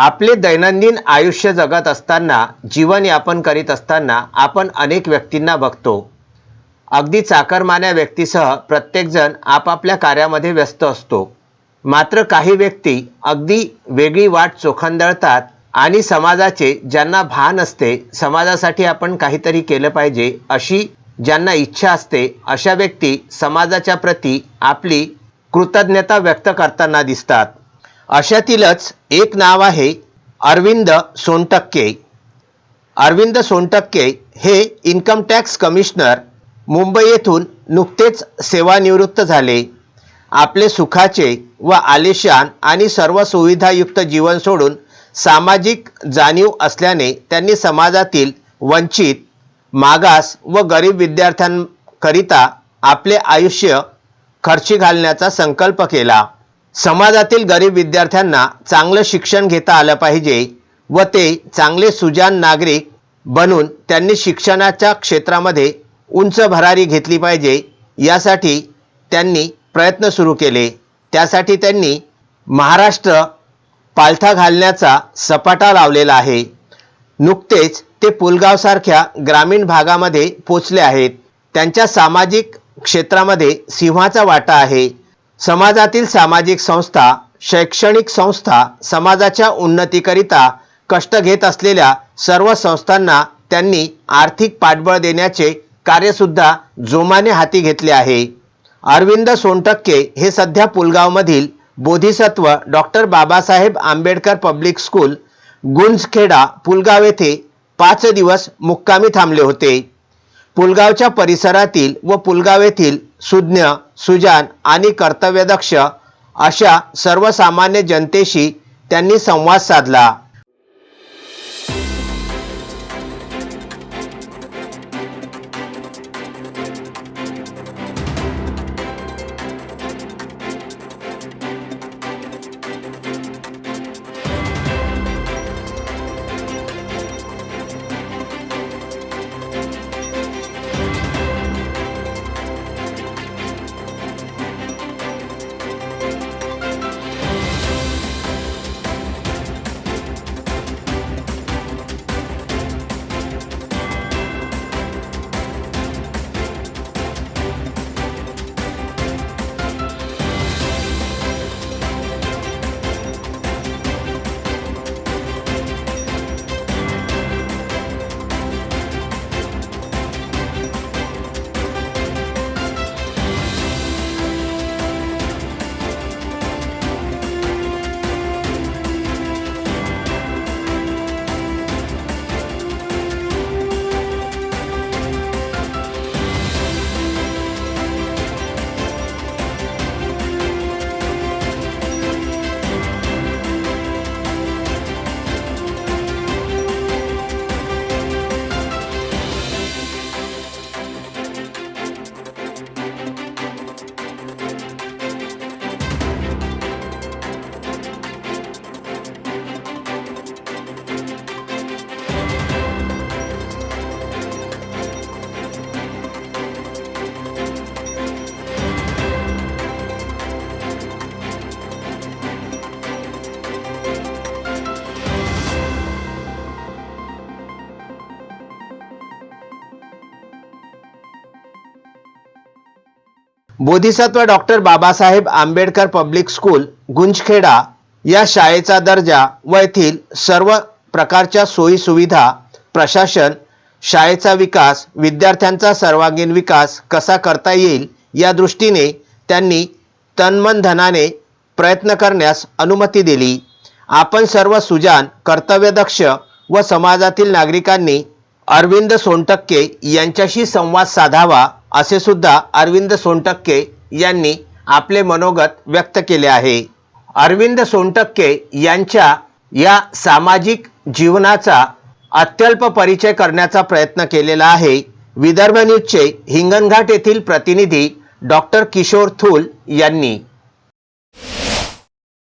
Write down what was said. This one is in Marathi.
आपले दैनंदिन आयुष्य जगत असताना, जीवनयापन करीत असताना आपण अनेक व्यक्तींना बघतो. अगदी चाकरमान्या व्यक्तीसह प्रत्येकजण आपापल्या कार्यामध्ये व्यस्त असतो. मात्र काही व्यक्ती अगदी वेगळी वाट चोखंदळतात आणि समाजाचे ज्यांना भान असते, समाजासाठी आपण काहीतरी केलं पाहिजे अशी ज्यांना इच्छा असते, अशा व्यक्ती समाजाच्या प्रती आपली कृतज्ञता व्यक्त करताना दिसतात. अशातीलच एक नाव आहे अरविंद सोनटक्के. अरविंद सोनटक्के हे इन्कम टॅक्स कमिशनर मुंबई येथून नुकतेच सेवानिवृत्त झाले. आपले सुखाचे व आलिशान आणि सर्व सुविधायुक्त जीवन सोडून सामाजिक जाणीव असल्याने त्यांनी समाजातील वंचित, मागास व गरीब विद्यार्थ्यांकरिता आपले आयुष्य खर्ची घालण्याचा संकल्प केला. समाजातील गरीब विद्यार्थ्यांना चांगलं शिक्षण घेता आलं पाहिजे व ते चांगले सुजाण नागरिक बनून त्यांनी शिक्षणाच्या क्षेत्रामध्ये उंच भरारी घेतली पाहिजे, यासाठी त्यांनी प्रयत्न सुरू केले. त्यासाठी त्यांनी महाराष्ट्र पालथा घालण्याचा सपाटा लावलेला आहे. नुकतेच ते पुलगावसारख्या ग्रामीण भागामध्ये पोचले आहेत. त्यांच्या सामाजिक क्षेत्रामध्ये सिंहाचा वाटा आहे. समाजातील सामाजिक संस्था, शैक्षणिक संस्था, समाजाच्या उन्नतीकरिता कष्ट घेत असलेल्या सर्व संस्थांना त्यांनी आर्थिक पाठबळ देण्याचे कार्यसुद्धा जोमाने हाती घेतले आहे. अरविंद सोनटक्के हे सध्या पुलगावमधील Bodhisattva doctor Babasaheb Ambedkar public school Gunjkheda Pulgaon येथे 5 दिवस मुक्कामी थांबले होते. पुलगावच्या परिसरातील व पुलगाव येथील सुज्ञ, सुजाण आणि कर्तव्यदक्ष अशा सर्वसामान्य जनतेशी त्यांनी संवाद साधला. Bodhisattva doctor Babasaheb Ambedkar public school Gunjkheda या शाळेचा दर्जा व येथील सर्व प्रकारच्या सोयी सुविधा, प्रशासन, शाळेचा विकास, विद्यार्थ्यांचा सर्वांगीण विकास कसा करता येईल या दृष्टीने त्यांनी तनमन धनाने प्रयत्न करण्यास अनुमती दिली. आपण सर्व सुजाण, कर्तव्यदक्ष व समाजातील नागरिकांनी अरविंद सोनटक्के यांच्याशी संवाद साधावा असे सुद्धा अरविंद सोनटक्के यांनी आपले मनोगत व्यक्त केले आहे. अरविंद सोनटक्के यांच्या या सामाजिक जीवनाचा अत्यल्प परिचय करण्याचा प्रयत्न केलेला आहे विदर्भ न्यूजचे हिंगणघाट येथील प्रतिनिधी डॉक्टर किशोर थूल यांनी.